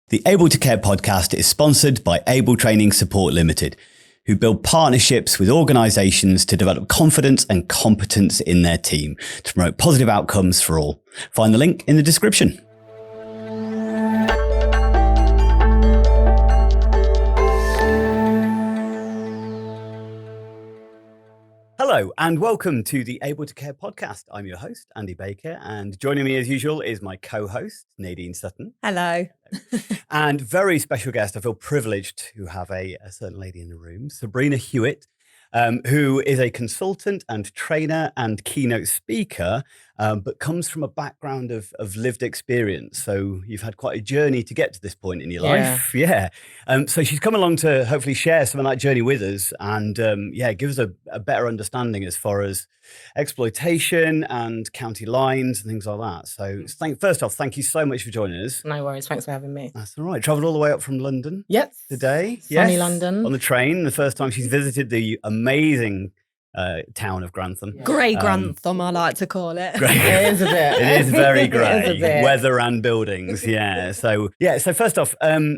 The Able to Care podcast is sponsored by Able Training Support Limited, who build partnerships with organisations to develop confidence and competence in their team to promote positive outcomes for all. Find the link in the description. Hello and welcome to the Able to Care podcast. I'm your host, Andy Baker, and joining me as usual is my co-host, Nadine Sutton. Hello. And very special guest, I feel privileged to have a certain lady in the room, Sabrina Hewitt, who is a consultant and trainer and keynote speaker, but comes from a background of lived experience. So you've had quite a journey to get to this point in your life. Yeah. So she's come along to hopefully share some of that journey with us and give us a better understanding as far as exploitation and county lines and things like that. So first off, thank you so much for joining us. No worries. Thanks for having me. That's all right. Travelled all the way up from London. Yep. Today. Sunny London. On the train. The first time she's visited the amazing town of Grantham. Yeah. Grey Grantham, I like to call it. It is a bit. It is very grey. It is a bit. Weather and buildings. Yeah. So first off, tell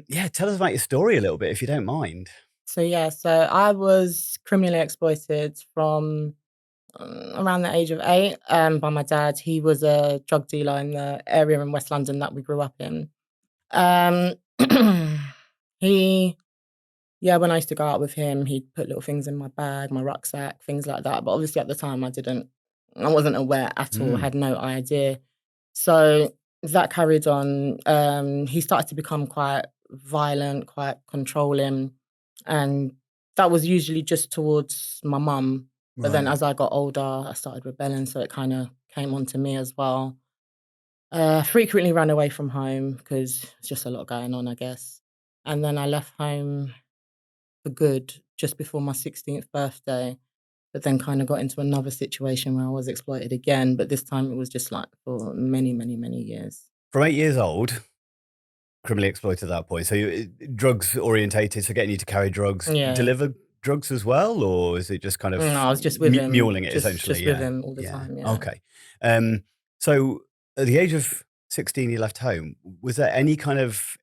us about your story a little bit, if you don't mind. So I was criminally exploited from around the age of 8 by my dad. He was a drug dealer in the area in West London that we grew up in. When I used to go out with him, he'd put little things in my bag, my rucksack, things like that. But obviously at the time I wasn't aware at all, had no idea. So that carried on. He started to become quite violent, quite controlling. And that was usually just towards my mum. But then as I got older, I started rebelling. So it kind of came onto me as well. Frequently ran away from home because it's just a lot going on, I guess. And then I left home for good just before my 16th birthday, but then kind of got into another situation where I was exploited again, but this time it was just like for many, many, many years. From 8 years old, criminally exploited at that point. So you drugs orientated, so getting you to carry drugs, deliver drugs as well, or is it just kind of No, I was just with him. Muling it essentially? Just with him all the time, yeah. Okay. So at the age of 16, you left home. Was there any kind of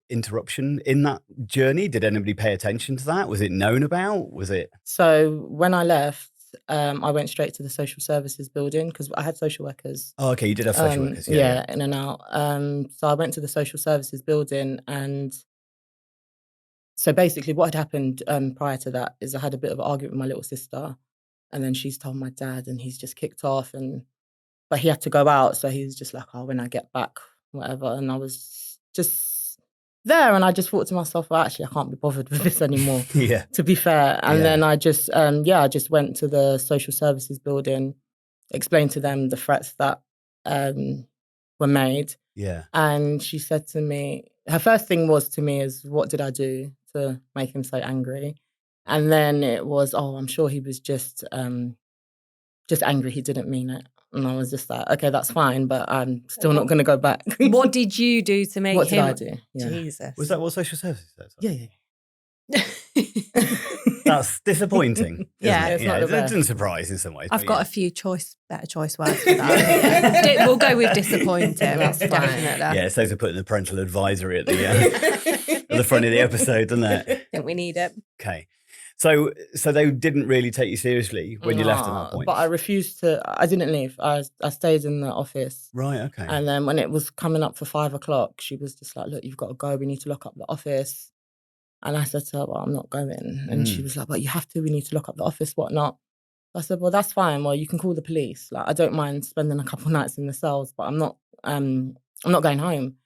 interruption in that journey? Did anybody pay attention to that? Was it known about? Was it? So when I left, I went straight to the social services building because I had social workers. Oh, okay. You did have social workers. Yeah, in and out. So I went to the social services building, and so basically what had happened prior to that is I had a bit of an argument with my little sister, and then she's told my dad, and he's just kicked off, but he had to go out, so he was just like, oh, when I get back, whatever. And I was just there, and I just thought to myself, well, actually, I can't be bothered with this anymore, to be fair. And then I just, I just went to the social services building, explained to them the threats that were made. Yeah. And she said to me, her first thing was to me is, what did I do to make him so angry? And then it was, oh, I'm sure he was just angry. He didn't mean it. And I was just like, okay, that's fine, but I'm still not going to go back. What did you do to make What him? did I do? Yeah. Jesus. Was that what social services said? Yeah. That's disappointing. Yeah, isn't it? it's not the It's best. a surprise in some ways. I've got a few better choice words for that. We'll go with disappointing. That's fine. Definitely. Yeah, it says to put in the parental advisory at the front of the episode, doesn't it? I think we need it. Okay. So they didn't really take you seriously when you left at that point? But I refused to, I didn't leave. I stayed in the office. Right, okay. And then when it was coming up for 5 o'clock, she was just like, look, you've got to go. We need to lock up the office. And I said to her, well, I'm not going. And she was like, but you have to. We need to lock up the office, whatnot. I said, well, that's fine. Well, you can call the police. Like, I don't mind spending a couple of nights in the cells, but I'm not going home.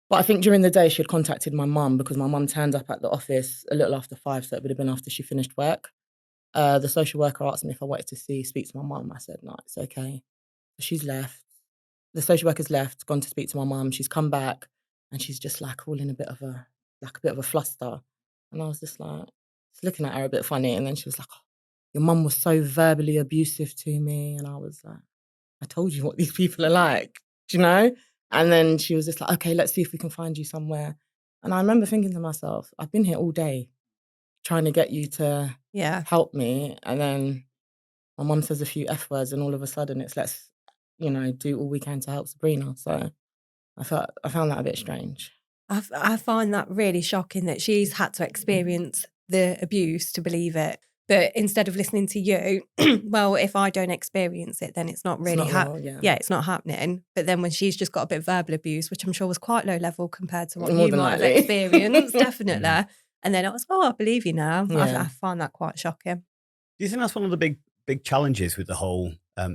But I think during the day she had contacted my mum because my mum turned up at the office a little after 5, so it would have been after she finished work. The social worker asked me if I wanted to speak to my mum. I said, no, it's okay. She's left. The social worker's left, gone to speak to my mum. She's come back and she's just like all in a bit of a fluster. And I was just like, looking at her a bit funny. And then she was like, oh, your mum was so verbally abusive to me. And I was like, I told you what these people are like, do you know? And then she was just like, okay, let's see if we can find you somewhere. And I remember thinking to myself, I've been here all day trying to get you to help me. And then my mum says a few F words and all of a sudden it's let's, do all we can to help Sabrina. So I found that a bit strange. I find that really shocking that she's had to experience the abuse to believe it. But instead of listening to you, well, if I don't experience it, then it's not really happening. it's not happening. But then when she's just got a bit of verbal abuse, which I'm sure was quite low level compared to what More you than might have likely. experienced, definitely. And then I was, I believe you now. Yeah. I find that quite shocking. Do you think that's one of the big challenges with the whole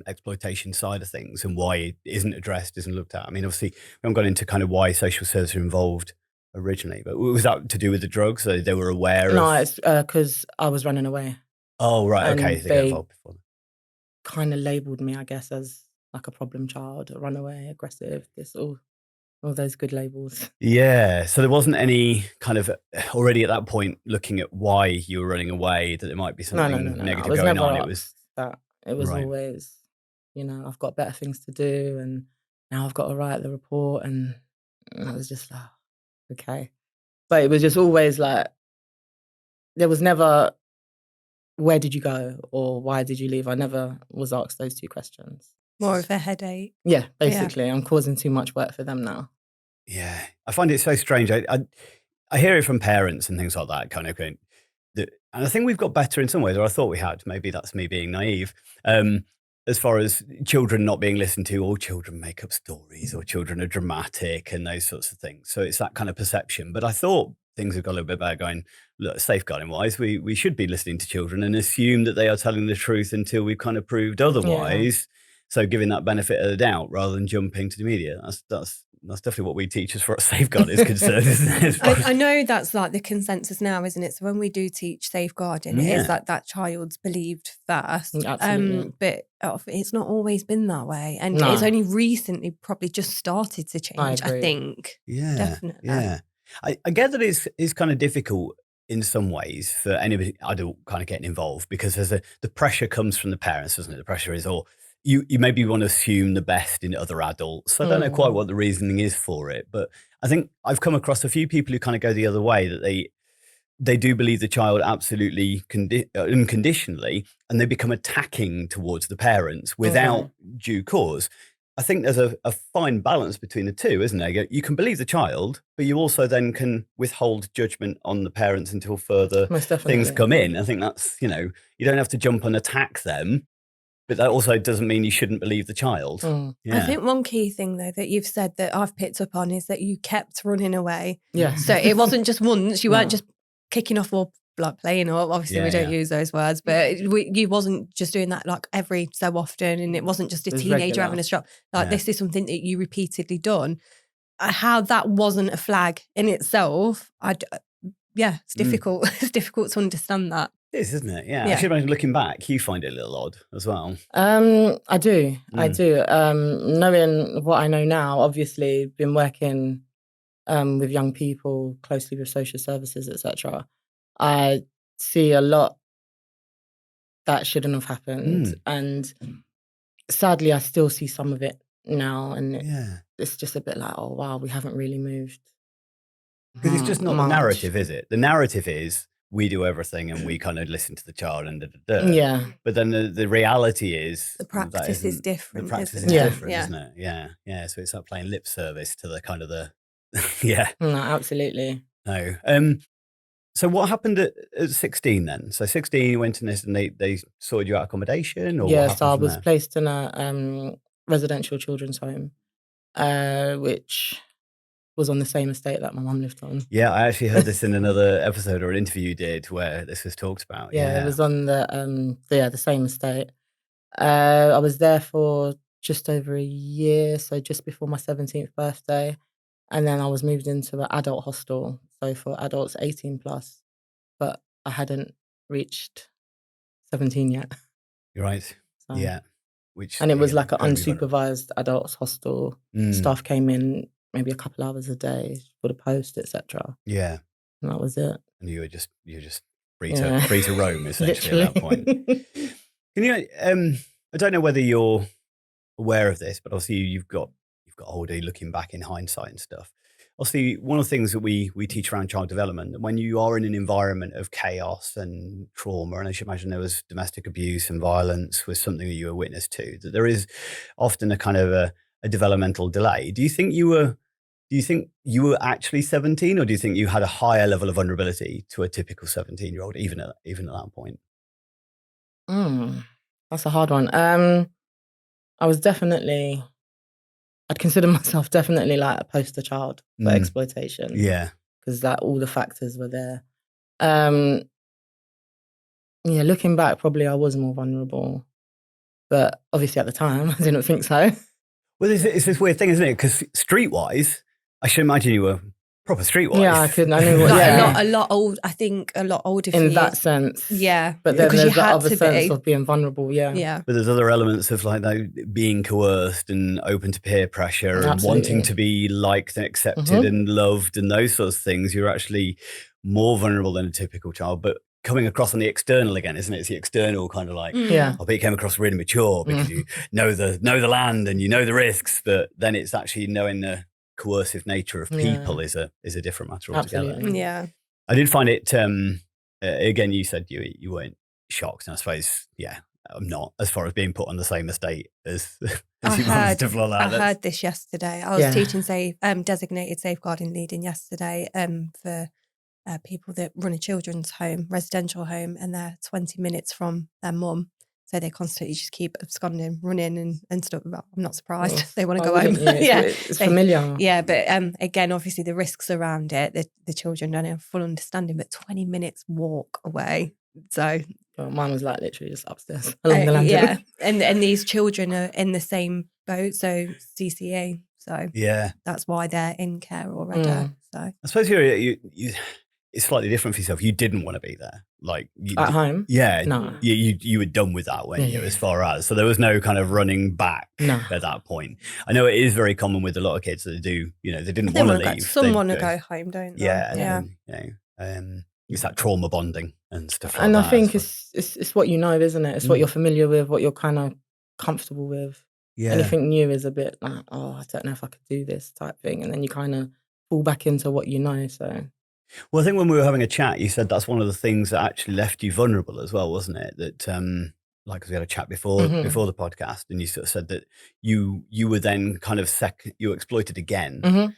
exploitation side of things, and why it isn't addressed, isn't looked at? I mean, obviously, we haven't gone into kind of why social services are involved originally, but was that to do with the drugs? So they were aware No, of... it's because I was running away. Oh, right. And Okay. They get involved before. Kind of labelled me, I guess, as like a problem child, a runaway, aggressive, all those good labels. Yeah. So there wasn't any kind of already at that point looking at why you were running away, that there might be something No. negative I was going never on. asked It was that. It was right. always, I've got better things to do, and now I've got to write the report, and I was just like, okay. But it was just always like, there was never, where did you go or why did you leave? I never was asked those two questions. More of a headache. Yeah, basically. I'm causing too much work for them now. Yeah. I find it so strange. I hear it from parents and things like that, kind of going, and I think we've got better in some ways, or I thought we had. Maybe that's me being naive. As far as children not being listened to, or children make up stories, or children are dramatic and those sorts of things. So it's that kind of perception. But I thought things have got a little bit better going, look, safeguarding wise, we should be listening to children and assume that they are telling the truth until we've kind of proved otherwise. Yeah. So giving that benefit of the doubt rather than jumping to the media. That's definitely what we teach as far as safeguard is concerned, isn't it? I know that's like the consensus now, isn't it? So when we do teach safeguarding, it is that child's believed first. Absolutely. But it's not always been that way. And it's only recently probably just started to change, I think. Yeah. Definitely. Yeah. I get that it's kind of difficult in some ways for anybody adult kind of getting involved, because the pressure comes from the parents, doesn't it? The pressure is, you maybe want to assume the best in other adults. I don't know quite what the reasoning is for it, but I think I've come across a few people who kind of go the other way, that they do believe the child absolutely unconditionally, and they become attacking towards the parents without due cause. I think there's a fine balance between the two, isn't there? You can believe the child, but you also then can withhold judgment on the parents until further things come in. I think that's, you don't have to jump and attack them, but that also doesn't mean you shouldn't believe the child. Yeah. I think one key thing, though, that you've said that I've picked up on is that you kept running away. Yeah. So it wasn't just once. You weren't just kicking off or like playing up. Obviously, we don't use those words, but you wasn't just doing that like every so often, and it wasn't just a teenager having a strop. Like this is something that you repeatedly done. How that wasn't a flag in itself, it's difficult. It's difficult to understand that. It is, isn't it? Yeah. Actually, looking back, you find it a little odd as well. I do. Knowing what I know now, obviously, been working with young people, closely with social services, etc. I see a lot that shouldn't have happened, and sadly, I still see some of it now, and it's just a bit like, oh wow, we haven't really moved. Because it's just not the narrative, is it? The narrative is, we do everything and we kind of listen to the child and Yeah. But then the reality is the practice is different. The practice is different, isn't it? Yeah. Yeah. So it's not playing lip service to the kind of No, absolutely. No. So what happened at 16 then? So 16 you went in this and they sorted you out accommodation, or yes, I was placed in a residential children's home, which was on the same estate that my mum lived on. Yeah, I actually heard this in another episode or an interview you did where this was talked about. Yeah, it was on the same estate. I was there for just over a year, so just before my 17th birthday. And then I was moved into an adult hostel, so for adults 18 plus, but I hadn't reached 17 yet. You're right. So. Yeah. And it was like an unsupervised adults hostel. Staff came in maybe a couple hours a day for the post, etc. Yeah. And that was it. And you were just free to roam essentially at that point. Can you I don't know whether you're aware of this, but obviously you've got older, looking back in hindsight and stuff. Obviously, one of the things that we teach around child development, that when you are in an environment of chaos and trauma, and I should imagine there was domestic abuse and violence was something that you were witness to, that there is often a kind of a developmental delay. Do you think you were Do you think you were actually 17, or do you think you had a higher level of vulnerability to a typical 17-year-old, even at that point? That's a hard one. I was definitely, I'd consider myself definitely like a poster child for exploitation. Yeah. Because all the factors were there. Looking back, probably I was more vulnerable. But obviously at the time, I didn't think so. Well, it's this weird thing, isn't it? Because streetwise, I should imagine you were proper streetwise. Yeah, I knew what, a lot old. I think a lot older in that sense. Yeah, but then there's the other sense of being vulnerable. Yeah. But there's other elements of like being coerced and open to peer pressure and wanting to be liked and accepted and loved and those sorts of things. You're actually more vulnerable than a typical child, but coming across on the external again, isn't it? It's the external kind of like, I bet you came across really mature because you know the land and you know the risks, but then it's actually knowing the coercive nature of people is a different matter altogether. Absolutely. Yeah. I did find it, again, you said you weren't shocked, and I suppose, I'm not, as far as being put on the same estate as your mum and stuff like that. I heard this yesterday. I was teaching designated safeguarding leading yesterday for people that run a children's home, residential home, and they're 20 minutes from their mum. So they constantly just keep absconding, running and stuff. I'm not surprised. They want to go home. It's familiar. Yeah, but again, obviously the risks around it, the children don't have full understanding, but 20 minutes walk away. So mine was like literally just upstairs along the landing. Yeah, and these children are in the same boat, so CCA. So that's why they're in care already. So I suppose you it's slightly different for yourself. You didn't want to be there, like at home. Yeah, no, you were done with that, weren't you? As far as, so there was no kind of running back at that point. I know it is very common with a lot of kids that do, they didn't want to leave. Some want to go home, don't they? Yeah. It's that trauma bonding and stuff like that. And I think it's what you know, isn't it? It's what you're familiar with, what you're kind of comfortable with. Yeah. Anything new is a bit like, I don't know if I could do this type thing, and then you kind of fall back into what you know. So. Well, I think when we were having a chat, you said that's one of the things that actually left you vulnerable as well, wasn't it? That, because we had a chat before the podcast, and you sort of said that you were then kind of you were exploited again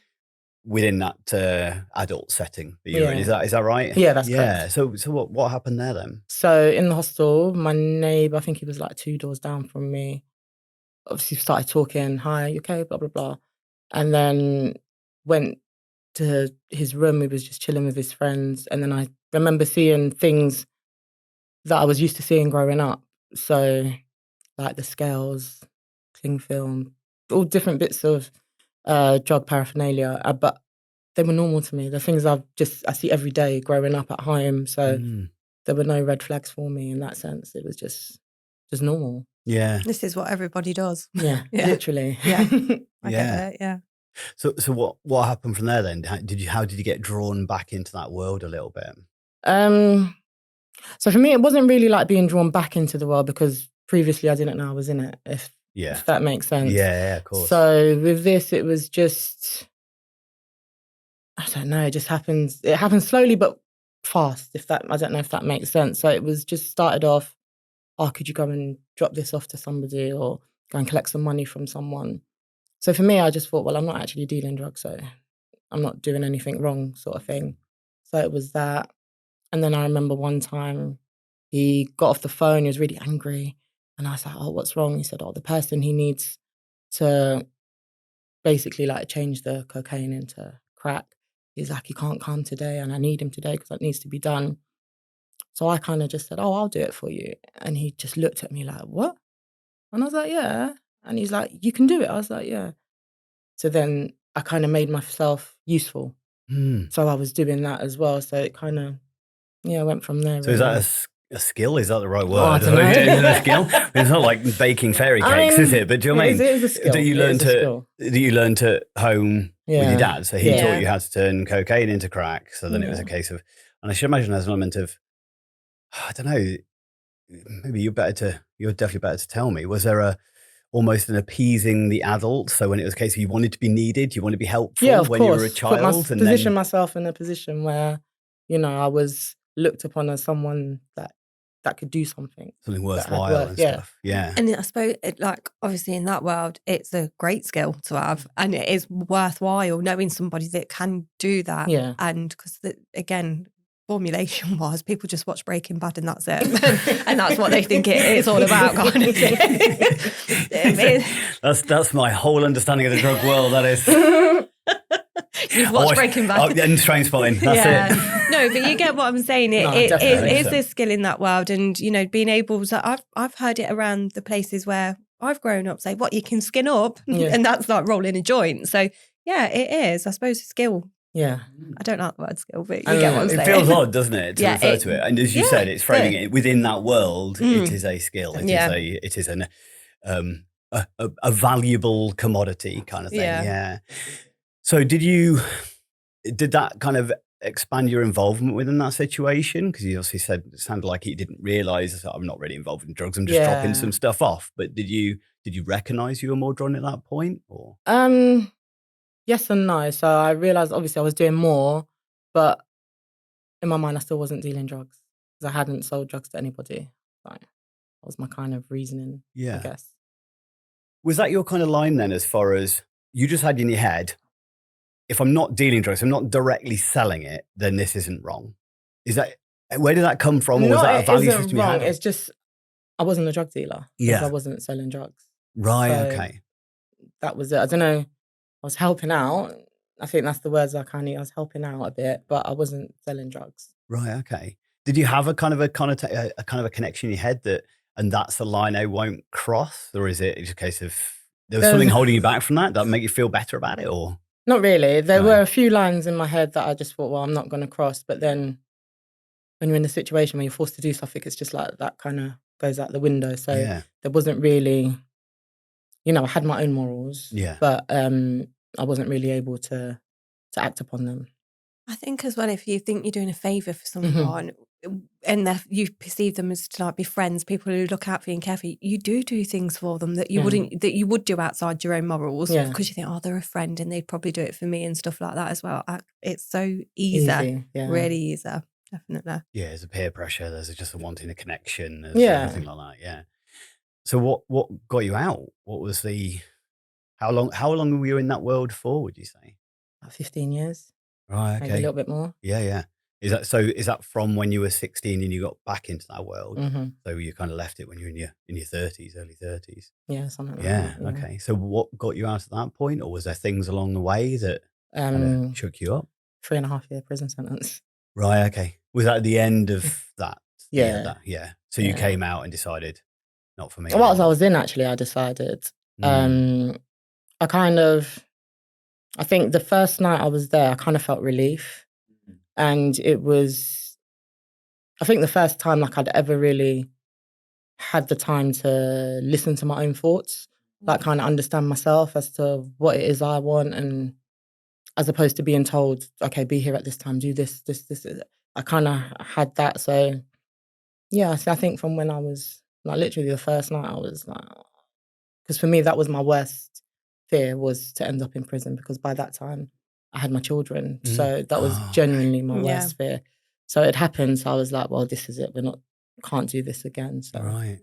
within that adult setting that you were in. Is that right? Yeah, that's correct. So what happened there then? So in the hostel, my neighbour, I think he was like 2 doors down from me, obviously started talking, "Hi, you okay?" Blah blah blah, and then went to his room. He was just chilling with his friends, and then I remember seeing things that I was used to seeing growing up. So, like the scales, cling film, all different bits of drug paraphernalia, but they were normal to me. The things I see every day growing up at home. So there were no red flags for me in that sense. It was just normal. Yeah, this is what everybody does. Yeah, literally. Yeah, I get it. Yeah. So what happened from there then? How did you get drawn back into that world a little bit? So for me, it wasn't really like being drawn back into the world, because previously I didn't know I was in it, if that makes sense. Yeah, of course. So with this, it was just, I don't know, it just happens. It happens slowly but fast, I don't know if that makes sense. So it was just started off, could you go and drop this off to somebody, or go and collect some money from someone? So for me, I just thought, well, I'm not actually dealing drugs, so I'm not doing anything wrong, sort of thing. So it was that. And then I remember one time he got off the phone, he was really angry. And I was like, what's wrong? He said, the person he needs to basically like change the cocaine into crack, he's like, he can't come today, and I need him today because that needs to be done. So I kind of just said, I'll do it for you. And he just looked at me like, what? And I was like, yeah. And he's like, you can do it. I was like, yeah. So then I kind of made myself useful. So I was doing that as well. So it kind of, went from there. So really. Is that a skill? Is that the right word? I don't know. Is it a skill? It's not like baking fairy cakes, is it? But do you know what I mean? It is a skill. That you learned at home with your dad. So he taught you how to turn cocaine into crack. So then it was a case of, and I should imagine there's an element of, I don't know, maybe you're definitely better to tell me. Was there almost an appeasing the adult? So when it was a case of you wanted to be needed, you wanted to be helpful when you were a child? Position myself in a position where, I was looked upon as someone that that could do something. Something worthwhile and stuff. Yeah. And I suppose, obviously in that world, it's a great skill to have, and it is worthwhile knowing somebody that can do that. Yeah. And because, again, formulation-wise, people just watch Breaking Bad and that's it. And that's what they think it's all about, kind of thing. That's my whole understanding of the drug world, that is. You've watched Breaking Bad. And Trainspotting, that's it. No, but you get what I'm saying. It is a skill in that world, and being able to. I've heard it around the places where I've grown up. Say, what you can skin up, and that's like rolling a joint. So yeah, it is. I suppose a skill. Yeah, I don't like the word skill, but you get what I'm saying. It feels odd, doesn't it, to refer to it? And as you said, it's framing it within that world. It is a skill. It is a valuable commodity kind of thing. Yeah. So did that kind of expand your involvement within that situation? Because you obviously said it sounded like you didn't realise I'm not really involved in drugs. I'm just dropping some stuff off. But did you recognise you were more drawn at that point, or? Yes and no. So I realised obviously I was doing more, but in my mind I still wasn't dealing drugs because I hadn't sold drugs to anybody. Like, that was my kind of reasoning. I guess. Was that your kind of line then, as far as you just had in your head? If I'm not dealing drugs, I'm not directly selling it, then this isn't wrong. Where did that come from? Or was that a value system you had? It's just, I wasn't a drug dealer. Yeah. I wasn't selling drugs. Right, so okay. That was it. I don't know. I was helping out. I think that's the words I was helping out a bit, but I wasn't selling drugs. Right, okay. Did you have a kind of a connection in your head and that's the line I won't cross? Or is it just a case of there was something holding you back from that make you feel better about it, or? Not really. There were a few lines in my head that I just thought, well, I'm not going to cross. But then when you're in a situation where you're forced to do something, it's just like that kind of goes out the window. So there wasn't really, I had my own morals, but I wasn't really able to act upon them. I think as well, if you think you're doing a favour for someone and you perceive them as to be friends, people who look out for you and care for you, you do things for them that you that you would do outside your own morals because you think, oh, they're a friend and they'd probably do it for me and stuff like that as well. It's so easy. Really easy, definitely. Yeah, there's a peer pressure. There's just a wanting a connection. There's everything like that. Yeah. So what got you out? What was how long were you in that world for, would you say? About 15 years. Right, okay. Maybe a little bit more. Yeah. Is that from when you were 16 and you got back into that world? Mm-hmm. So you kind of left it when you were in your 30s, early 30s? Yeah, something like that. Yeah, okay. So what got you out at that point? Or was there things along the way that kind of shook you up? 3.5-year prison sentence. Right, okay. Was that at the end of that? Yeah. So you came out and decided, not for me. Whilst I was in, actually, I decided. I think the first night I was there, I kind of felt relief. And it was, I think the first time I'd ever really had the time to listen to my own thoughts, kind of understand myself as to what it is I want, and as opposed to being told, okay, be here at this time, do this. I kind of had that. So yeah, I think from when I was literally the first night I was because for me that was my worst fear, was to end up in prison, because by that time I had my children. So that was genuinely my worst fear. So it happened. So I was like, well, this is it. Can't do this again. So. Right.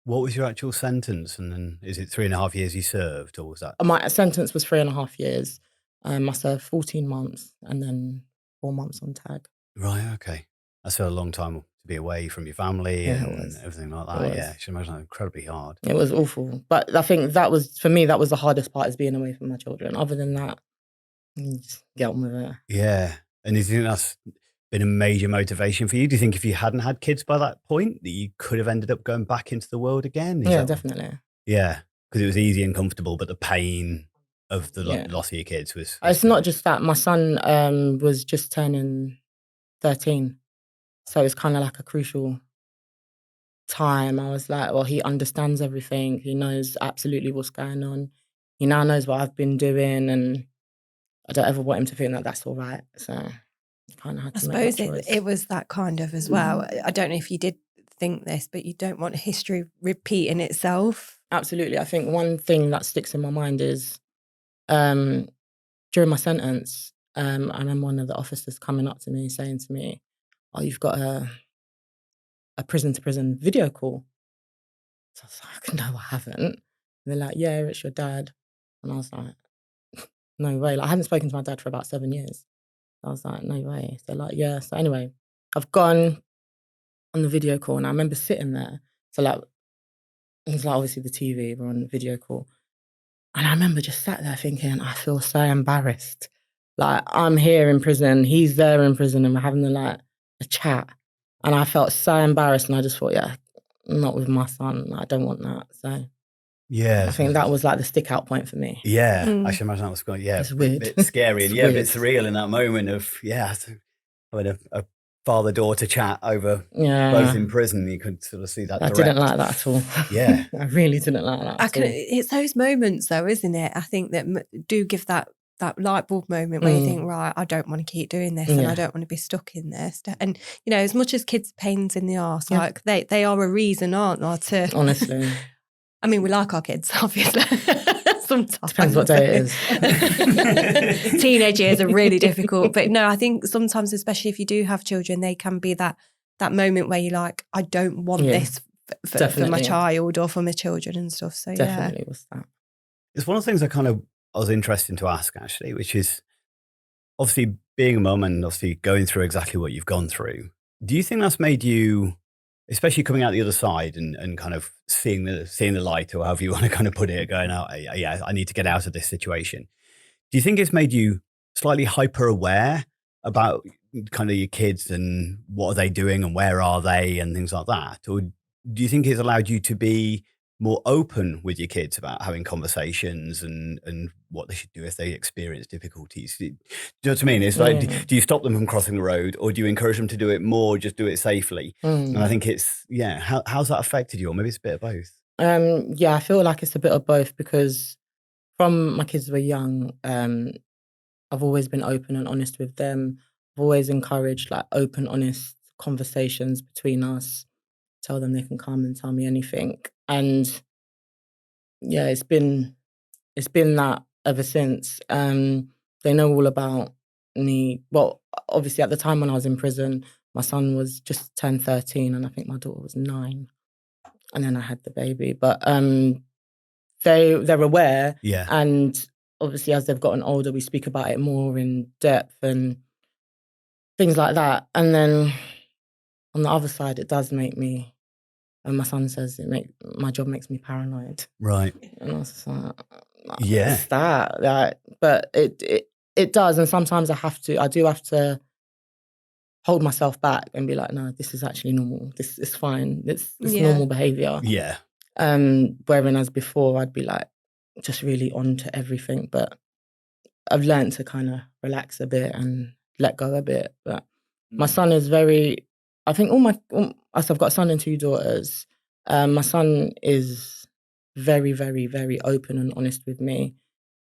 What was your actual sentence? And then is it 3.5 years you served, or was that? My sentence was 3.5 years. I served 14 months and then 4 months on tag. Right. Okay. That's a long time to be away from your family and everything like that. Yeah. I should imagine that incredibly hard. It was awful. But I think that was, for me, that was the hardest part, is being away from my children. Other than that, just get on with it. Yeah. And do you think that's been a major motivation for you? Do you think if you hadn't had kids by that point, that you could have ended up going back into the world again? Definitely. Yeah. Because it was easy and comfortable, but the pain of the loss of your kids was... It's not just that. My son was just turning 13. So it's kind of like a crucial time. I was like, well, he understands everything. He knows absolutely what's going on. He now knows what I've been doing, and I don't ever want him to think that that's all right. So I kind of had to make that choice. I suppose it was that kind of as well. I don't know if you did think this, but you don't want history repeating itself. Absolutely. I think one thing that sticks in my mind is during my sentence, I remember one of the officers coming up to me saying to me, oh, you've got a a prison-to-prison video call. So I was like, no, I haven't. And they're like, yeah, it's your dad. And I was like, no way. Like, I hadn't spoken to my dad for about 7 years. I was like, no way. They're like, yeah. So anyway, I've gone on the video call and I remember sitting there. So like, it was like obviously the TV, we're on the video call. And I remember just sat there thinking, I feel so embarrassed. Like, I'm here in prison, he's there in prison, and we're having a chat. And I felt so embarrassed, and I just thought, yeah, not with my son. I don't want that. So yeah, I think that was like the stick out point for me. Yeah, I should imagine that was quite, It's weird. a bit scary and weird. a bit surreal in that moment of, having a father-daughter chat over both in prison. You could sort of see that. I didn't like that at all. Yeah. I really didn't like that at all. It's those moments though, isn't it? I think that do give that light bulb moment where you think, right, I don't want to keep doing this and I don't want to be stuck in this. And, you know, as much as kids' pains in the arse, like they are a reason, aren't they? Honestly. I mean, we like our kids, obviously. Sometimes. Depends what day it is. Teenage years are really difficult. But no, I think sometimes, especially if you do have children, they can be that moment where you're like, I don't want this for my child or for my children and stuff. So definitely was that. It's one of the things I was interested to ask, actually, which is obviously being a mum and obviously going through exactly what you've gone through. Do you think that's made you, especially coming out the other side and kind of seeing the light, or however you want to kind of put it, going out, I need to get out of this situation. Do you think it's made you slightly hyper aware about kind of your kids and what are they doing and where are they and things like that? Or do you think it's allowed you to be more open with your kids about having conversations and what they should do if they experience difficulties? Do you know what I mean? It's like, do you stop them from crossing the road, or do you encourage them to do it more, just do it safely? And I think it's, how's that affected you? Or maybe it's a bit of both. I feel like it's a bit of both, because from my kids were young, I've always been open and honest with them. I've always encouraged like open, honest conversations between us. Tell them they can come and tell me anything. And it's been that ever since. They know all about me. Well, obviously at the time when I was in prison, my son was just turned 13 and I think my daughter was 9. And then I had the baby. But they're aware. Yeah. And obviously as they've gotten older, we speak about it more in depth and things like that. And then on the other side, it does make me, and my son says my job makes me paranoid. Right. And I was like, yeah, what's that? Like, but it does, and sometimes I do have to hold myself back and be like, no, this is actually normal. This is fine. It's normal behaviour. Yeah. Whereas before I'd be like just really on to everything, but I've learned to kind of relax a bit and let go a bit. But my son is very, I think I've got a son and 2 daughters. My son is very, very, very open and honest with me.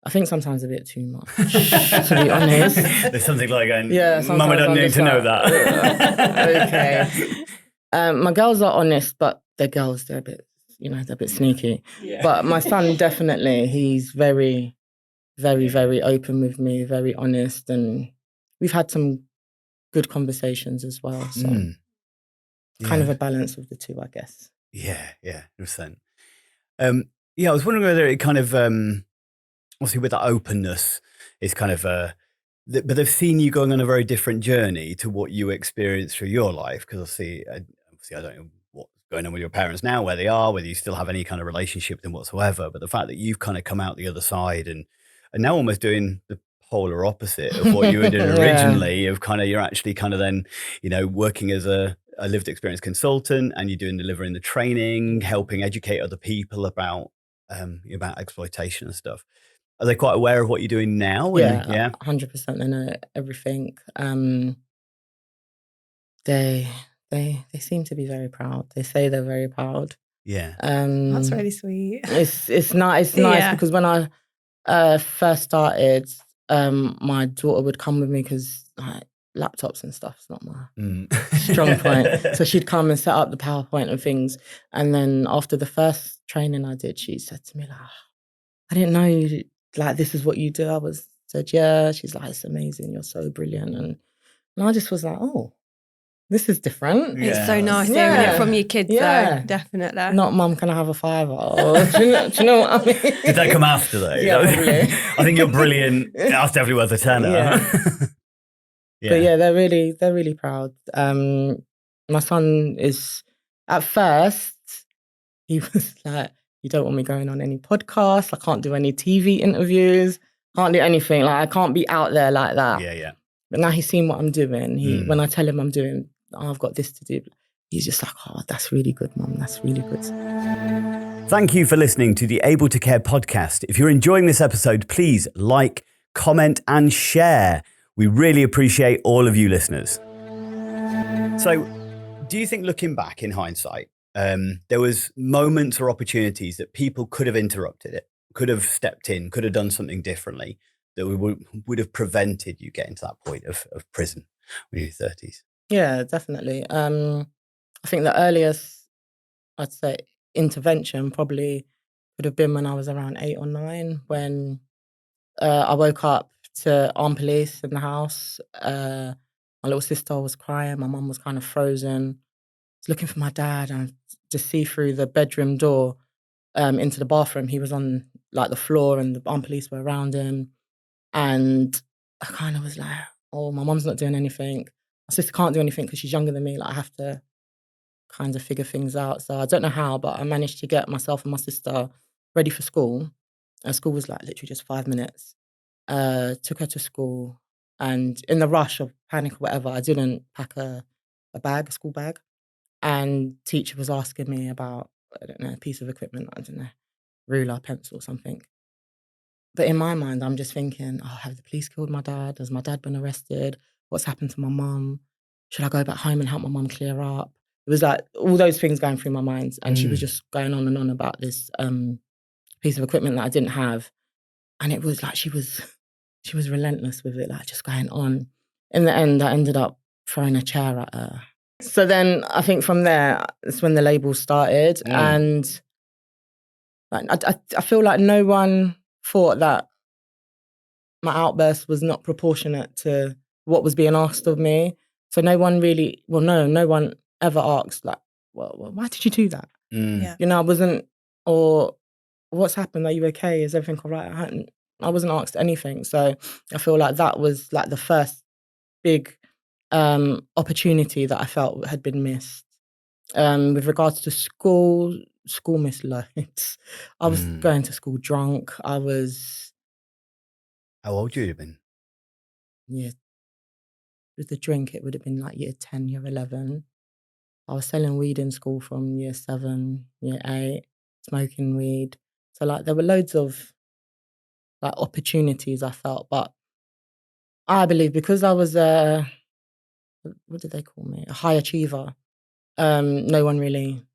I think sometimes a bit too much, to be honest. There's something like going, Mum, I don't need to know that. Okay. My girls are honest, but they're girls. They're a bit, they're a bit sneaky. Yeah. But my son, definitely, he's very, very, very open with me, very honest. And we've had some good conversations as well. So kind of a balance of the two, I guess. Yeah, 100%. I was wondering whether it kind of, obviously with that openness, it's kind of, but they've seen you going on a very different journey to what you experienced through your life. Because obviously I don't know what's going on with your parents now, where they are, whether you still have any kind of relationship with them whatsoever. But the fact that you've kind of come out the other side and now almost doing the polar opposite of what you were doing originally, of kind of, you're actually kind of then, working as a lived experience consultant, and you're delivering the training, helping educate other people about exploitation and stuff. Are they quite aware of what you're doing now? Yeah, 100%. They know everything. They seem to be very proud. They say they're very proud. Yeah, that's really sweet. It's nice because when I first started, my daughter would come with me because laptops and stuff is not my strong point. So she'd come and set up the PowerPoint and things. And then after the first training I did, she said to me, like, I didn't know you, like, this is what you do. I said, yeah. She's like, it's amazing. You're so brilliant. And I just was like, oh, this is different. It's so nice hearing it from your kids, though. Definitely. Not, Mum, can I have a fiver? Or, do you know what I mean? Did they come after, though? Yeah, probably. I think you're brilliant. That's definitely worth a tenner. But yeah, they're really proud. My son is, at first, he was like, you don't want me going on any podcasts. I can't do any TV interviews. Can't do anything. Like, I can't be out there like that. Yeah. But now he's seen what I'm doing. When I tell him I'm doing, I've got this to do, he's just like, oh, that's really good, Mum. That's really good. Thank you for listening to the Able to Care podcast. If you're enjoying this episode, please like, comment, and share. We really appreciate all of you listeners. So, do you think, looking back in hindsight, there was moments or opportunities that people could have interrupted it, could have stepped in, could have done something differently that would have prevented you getting to that point of prison when you're 30s? Yeah, definitely. I think the earliest, I'd say, intervention probably would have been when I was around 8 or 9, when I woke up to armed police in the house. My little sister was crying. My mum was kind of frozen. I was looking for my dad, and just see through the bedroom door into the bathroom. He was on like the floor, and the armed police were around him. And I kind of was like, oh, my mum's not doing anything. My sister can't do anything because she's younger than me. Like, I have to kind of figure things out. So I don't know how, but I managed to get myself and my sister ready for school. And school was like literally just 5 minutes. Took her to school, and in the rush of panic or whatever, I didn't pack a school bag. And teacher was asking me about, I don't know, a piece of equipment, I don't know, ruler, pencil, something. But in my mind, I'm just thinking, oh, have the police killed my dad? Has my dad been arrested? What's happened to my mum? Should I go back home and help my mum clear up? It was like all those things going through my mind. And she was just going on and on about this piece of equipment that I didn't have. And it was like she was relentless with it, like just going on. In the end, I ended up throwing a chair at her. So then I think from there, it's when the labels started. And like, I feel like no one thought that my outburst was not proportionate to what was being asked of me. So no one really, no one ever asked, like, well, why did you do that? Yeah. You know, I wasn't, or what's happened? Are you okay? Is everything all right? I wasn't asked anything. So I feel like that was like the first big opportunity that I felt had been missed. With regards to school missed loads. I was going to school drunk. I was... How old would you have been? Yeah. With the drink, it would have been like year 10, year 11. I was selling weed in school from year 7, year 8, smoking weed. So like there were loads of like opportunities I felt, but I believe because I was what did they call me? A high achiever. No one really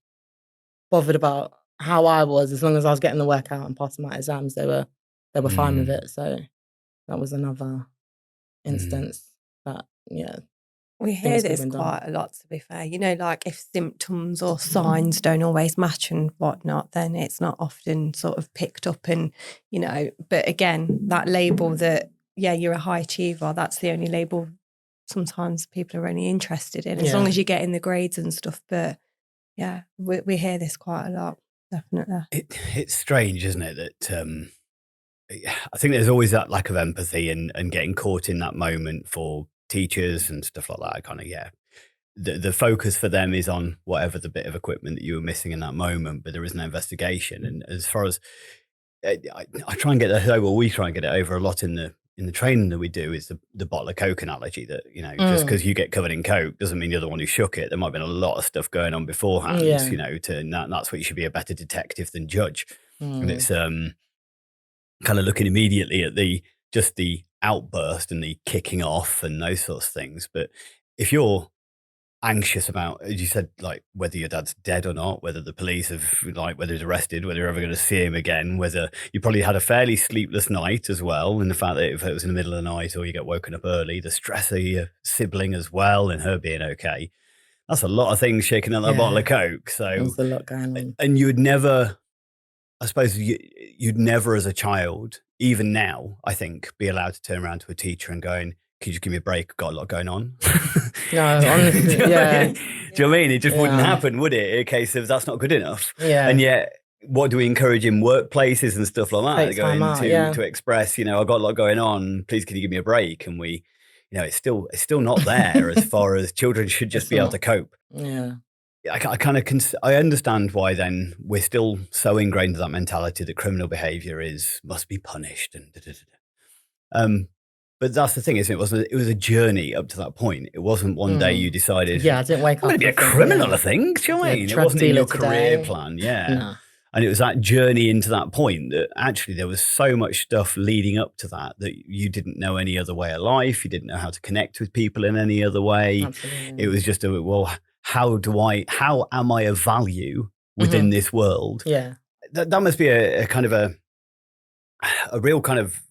bothered about how I was. As long as I was getting the work out and passing my exams, they were fine with it. So that was another instance that, yeah. We hear this quite a lot, to be fair. You know, like if symptoms or signs don't always match and whatnot, then it's not often sort of picked up and, you know, but again, that label that, yeah, you're a high achiever, that's the only label sometimes people are only interested in, as long as you're getting the grades and stuff. But yeah, we hear this quite a lot, definitely. It's strange, isn't it, that I think there's always that lack of empathy and getting caught in that moment for teachers and stuff like that. Kind of, yeah, the focus for them is on whatever the bit of equipment that you were missing in that moment, but there is no investigation. And as far as I try and get that over, we try and get it over a lot in the training that we do, is the bottle of Coke analogy, that, you know, just because you get covered in Coke doesn't mean you're the one who shook it. There might have been a lot of stuff going on beforehand, you know, that's what you should be, a better detective than judge. And it's kind of looking immediately at the outburst and the kicking off and those sorts of things. But if you're anxious about, as you said, like whether your dad's dead or not, whether the police have, like, whether he's arrested, whether you're ever going to see him again, whether you probably had a fairly sleepless night as well, and the fact that if it was in the middle of the night or you get woken up early, the stress of your sibling as well and her being okay, that's a lot of things shaking out that bottle of Coke. So there's a lot going on. And you would never, I suppose you'd never as a child, even now, I think, be allowed to turn around to a teacher and going, can you just give me a break? I've got a lot going on. No, honestly, yeah. Do you know what I mean? It just wouldn't happen, would it? In a case of that's not good enough. Yeah. And yet, what do we encourage in workplaces and stuff like that? Take time out, to express, I've got a lot going on. Please, can you give me a break? And we, it's still not there as far as children should just be able to cope. Yeah. I understand why then we're still so ingrained in that mentality that criminal behaviour must be punished and but that's the thing, isn't it? It was a journey up to that point. It wasn't one day you decided, I didn't wake up. I'm going to be a criminal, I think. Do you know what I mean? It wasn't in your career plan, No. And it was that journey into that point that actually there was so much stuff leading up to that you didn't know any other way of life. You didn't know how to connect with people in any other way. Absolutely. It was just how am I of value within this world? Yeah. That must be a kind of a real kind of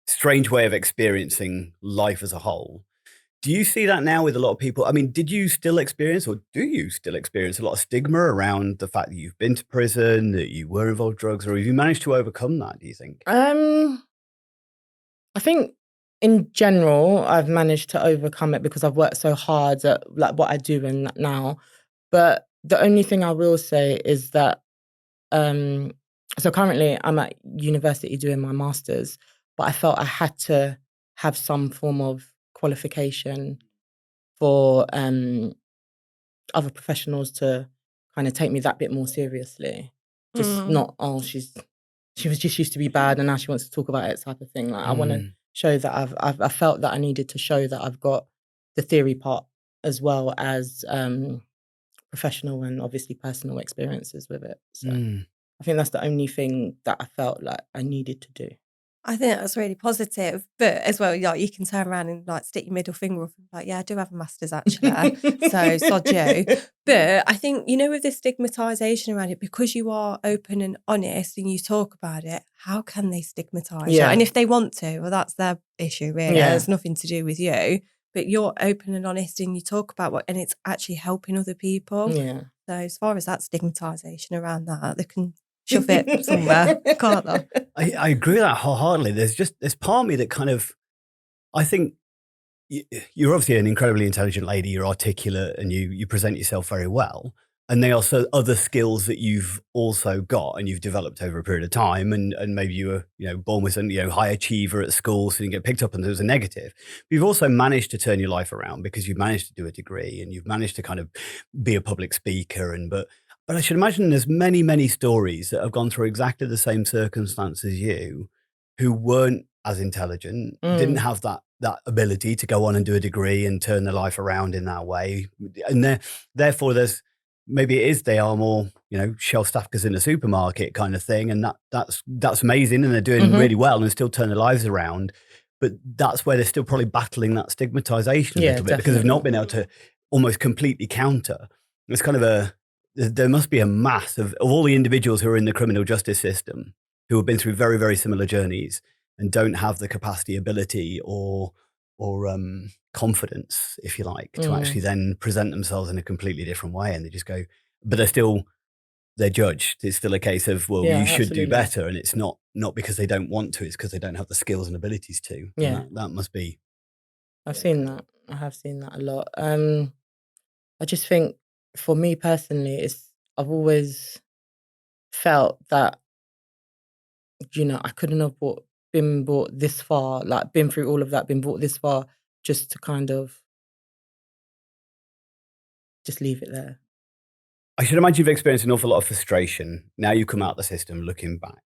strange way of experiencing life as a whole. Do you see that now with a lot of people? I mean, did you still experience, or do you still experience a lot of stigma around the fact that you've been to prison, that you were involved in drugs, or have you managed to overcome that, do you think? I think in general, I've managed to overcome it because I've worked so hard at like what I do and now. But the only thing I will say is that, so currently I'm at university doing my master's, but I felt I had to have some form of qualification for other professionals to kind of take me that bit more seriously. Just not, she was just used to be bad and now she wants to talk about it type of thing. Like I want to show that I felt that I needed to show that I've got the theory part as well as professional and obviously personal experiences with it. So I think that's the only thing that I felt like I needed to do. I think that's really positive, but as well, like you can turn around and like stick your middle finger up and be like, yeah, I do have a master's actually, so sod you. But I think, with the stigmatisation around it, because you are open and honest and you talk about it, how can they stigmatise you? And if they want to, well, that's their issue really. Yeah. It's nothing to do with you, but you're open and honest and you talk about and it's actually helping other people. Yeah. So as far as that stigmatisation around that, they can shove it somewhere, can't they? I agree with that wholeheartedly. There's part of me that kind of, I think you're obviously an incredibly intelligent lady, you're articulate and you present yourself very well. And they are also other skills that you've also got and you've developed over a period of time. And maybe you were, born with some, high achiever at school, so you get picked up and there was a negative. But you've also managed to turn your life around because you've managed to do a degree and you've managed to kind of be a public speaker. But I should imagine there's many, many stories that have gone through exactly the same circumstance as you, who weren't as intelligent, didn't have that ability to go on and do a degree and turn their life around in that way. And therefore they are more, shelf staffers in a supermarket kind of thing. And that's amazing. And they're doing really well and still turn their lives around. But that's where they're still probably battling that stigmatization a little bit because they've not been able to almost completely counter. It's kind of there must be a mass of all the individuals who are in the criminal justice system who have been through very, very similar journeys and don't have the capacity, ability or confidence, if you like, to actually then present themselves in a completely different way. And they just go, but they're judged. It's still a case of, well, you should do better. And it's not because they don't want to, it's because they don't have the skills and abilities to. Yeah. That must be. I've seen that. I have seen that a lot. I just think for me personally, I've always felt that, I couldn't have been brought this far, like been through all of that, been brought this far just to kind of just leave it there. I should imagine you've experienced an awful lot of frustration. Now you come out of the system looking back.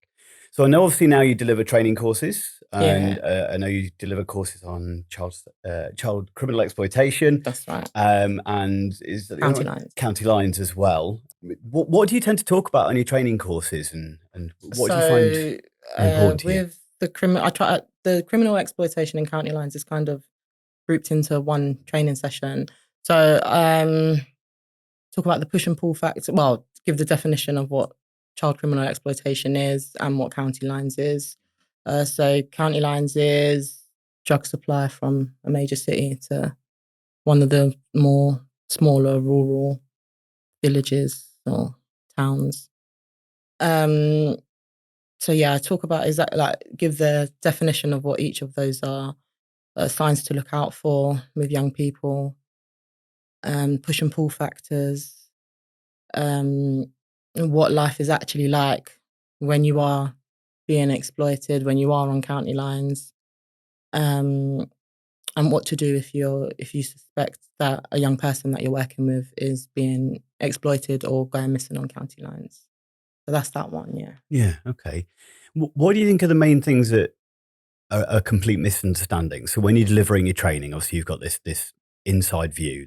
So I know obviously now you deliver training courses and I know you deliver courses on child criminal exploitation. That's right. And is County Lines as well. What do you tend to talk about on your training courses and what do you find important to you? With the criminal exploitation in County Lines is kind of grouped into one training session. So talk about the push and pull factor. Well, give the definition of what child criminal exploitation is and what County Lines is. So County Lines is drug supply from a major city to one of the more smaller rural villages or towns. So yeah, I talk about exactly give the definition of what each of those are. signs to look out for with young people, push and pull factors, what life is actually like when you are being exploited, when you are on county lines, and what to do if you suspect that a young person that you're working with is being exploited or going missing on county lines. So that's that one, yeah. Yeah, okay. What do you think are the main things that are a complete misunderstanding? So when you're delivering your training, obviously you've got this inside view,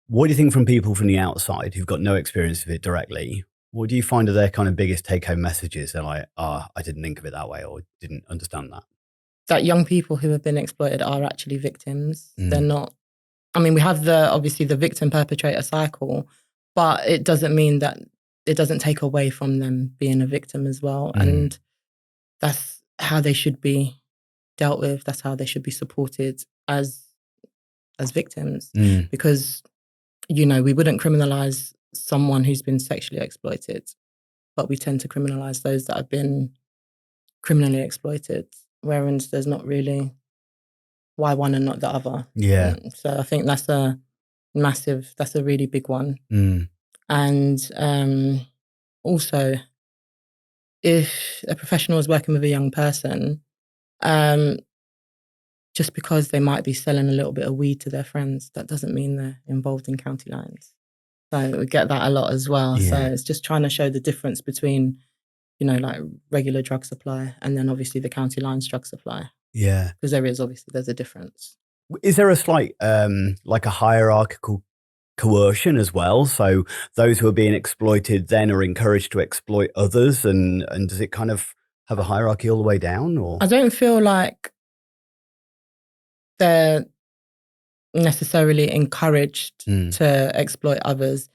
what do you think from people from the outside who've got no experience of it directly? What do you find are their kind of biggest take-home messages? They're like, I didn't think of it that way or didn't understand that. That young people who have been exploited are actually victims. They're not, I mean, we have obviously the victim perpetrator cycle, but it doesn't mean that it doesn't take away from them being a victim as well. And that's how they should be dealt with. That's how they should be supported as victims. Because, we wouldn't criminalize someone who's been sexually exploited, but we tend to criminalize those that have been criminally exploited, whereas there's not really why one and not the other. Yeah. So I think that's a really big one. And also, if a professional is working with a young person, just because they might be selling a little bit of weed to their friends, that doesn't mean they're involved in county lines. So we get that a lot as well. Yeah. So it's just trying to show the difference between, like regular drug supply and then obviously the county lines drug supply. Yeah. Because there's a difference. Is there a slight, like a hierarchical coercion as well? So those who are being exploited then are encouraged to exploit others, and does it kind of have a hierarchy all the way down? Or I don't feel like they're necessarily encouraged to exploit others,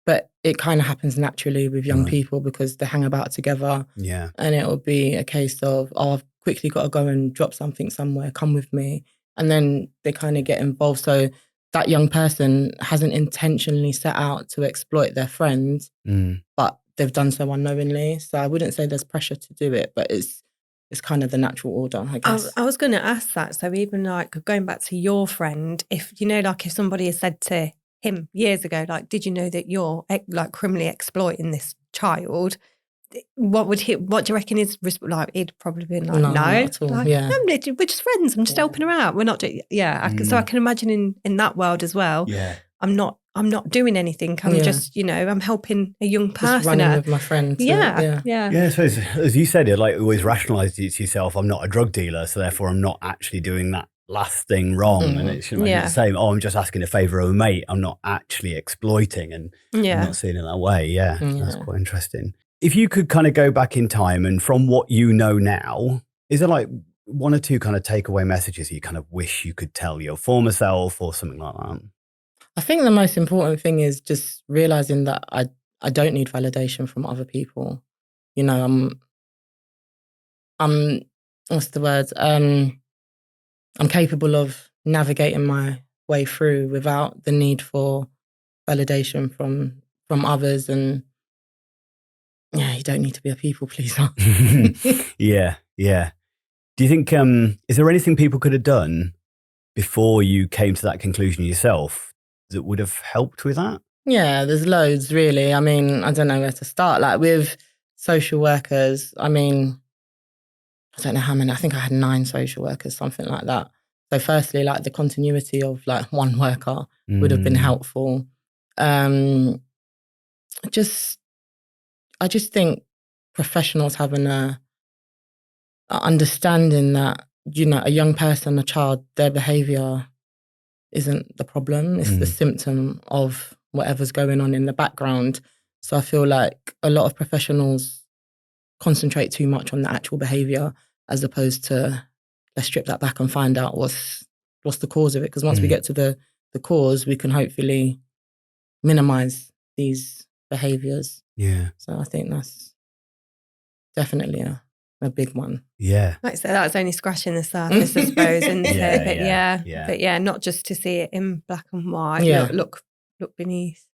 but it kind of happens naturally with young people because they hang about together. Yeah. And it will be a case of, I've quickly got to go and drop something somewhere, come with me. And then they kind of get involved. So that young person hasn't intentionally set out to exploit their friend, but they've done so unknowingly. So I wouldn't say there's pressure to do it, but it's kind of the natural order, I guess. I was going to ask that. So even like going back to your friend, if if somebody has said to him years ago, like, did you know that you're like criminally exploiting this child? What do you reckon his like? He'd probably been like, no, not at all. Like, yeah. No, we're just friends. I'm just helping her out. We're not doing. Yeah. So I can imagine in that world as well. Yeah. I'm not doing anything. I'm just, I'm helping a young person. Just running with my friend. Yeah. So as you said, it like always rationalised it to yourself. I'm not a drug dealer, so therefore I'm not actually doing that last thing wrong. And it should be the same. Oh, I'm just asking a favour of a mate. I'm not actually exploiting, and I'm not seeing it that way. Yeah, that's quite interesting. If you could kind of go back in time and from what you know now, is there like one or two kind of takeaway messages you kind of wish you could tell your former self or something like that? I think the most important thing is just realising that I don't need validation from other people. I'm what's the word? I'm capable of navigating my way through without the need for validation from others. And you don't need to be a people pleaser. Yeah. Do you think, is there anything people could have done before you came to that conclusion yourself that would have helped with that? Yeah, there's loads, really. I mean, I don't know where to start. Like with social workers, I mean, I don't know how many. I think I had 9 social workers, something like that. So firstly, like the continuity of like one worker would have been helpful. I just think professionals having a understanding that, a young person, a child, their behaviour isn't the problem. It's the symptom of whatever's going on in the background. So I feel like a lot of professionals concentrate too much on the actual behaviour as opposed to let's strip that back and find out what's the cause of it. Because once we get to the cause, we can hopefully minimise these behaviours. Yeah. So I think that's definitely a big one. Yeah. Like I said, that's only scratching the surface, I suppose, isn't it? But not just to see it in black and white. Yeah. Look beneath.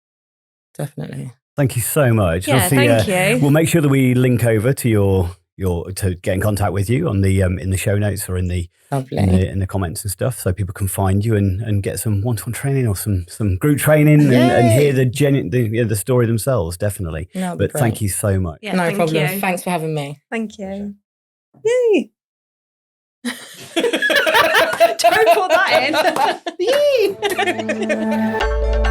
Definitely. Thank you so much. Yeah, thank you. We'll make sure that we link over to your to get in contact with you on the in the show notes or in the comments and stuff, so people can find you and get some one-to-one training or some group training and hear the story themselves. Definitely. But thank you so much. Yeah, no problem. Thanks for having me. Thank you. Yay. Don't put that in. Yay.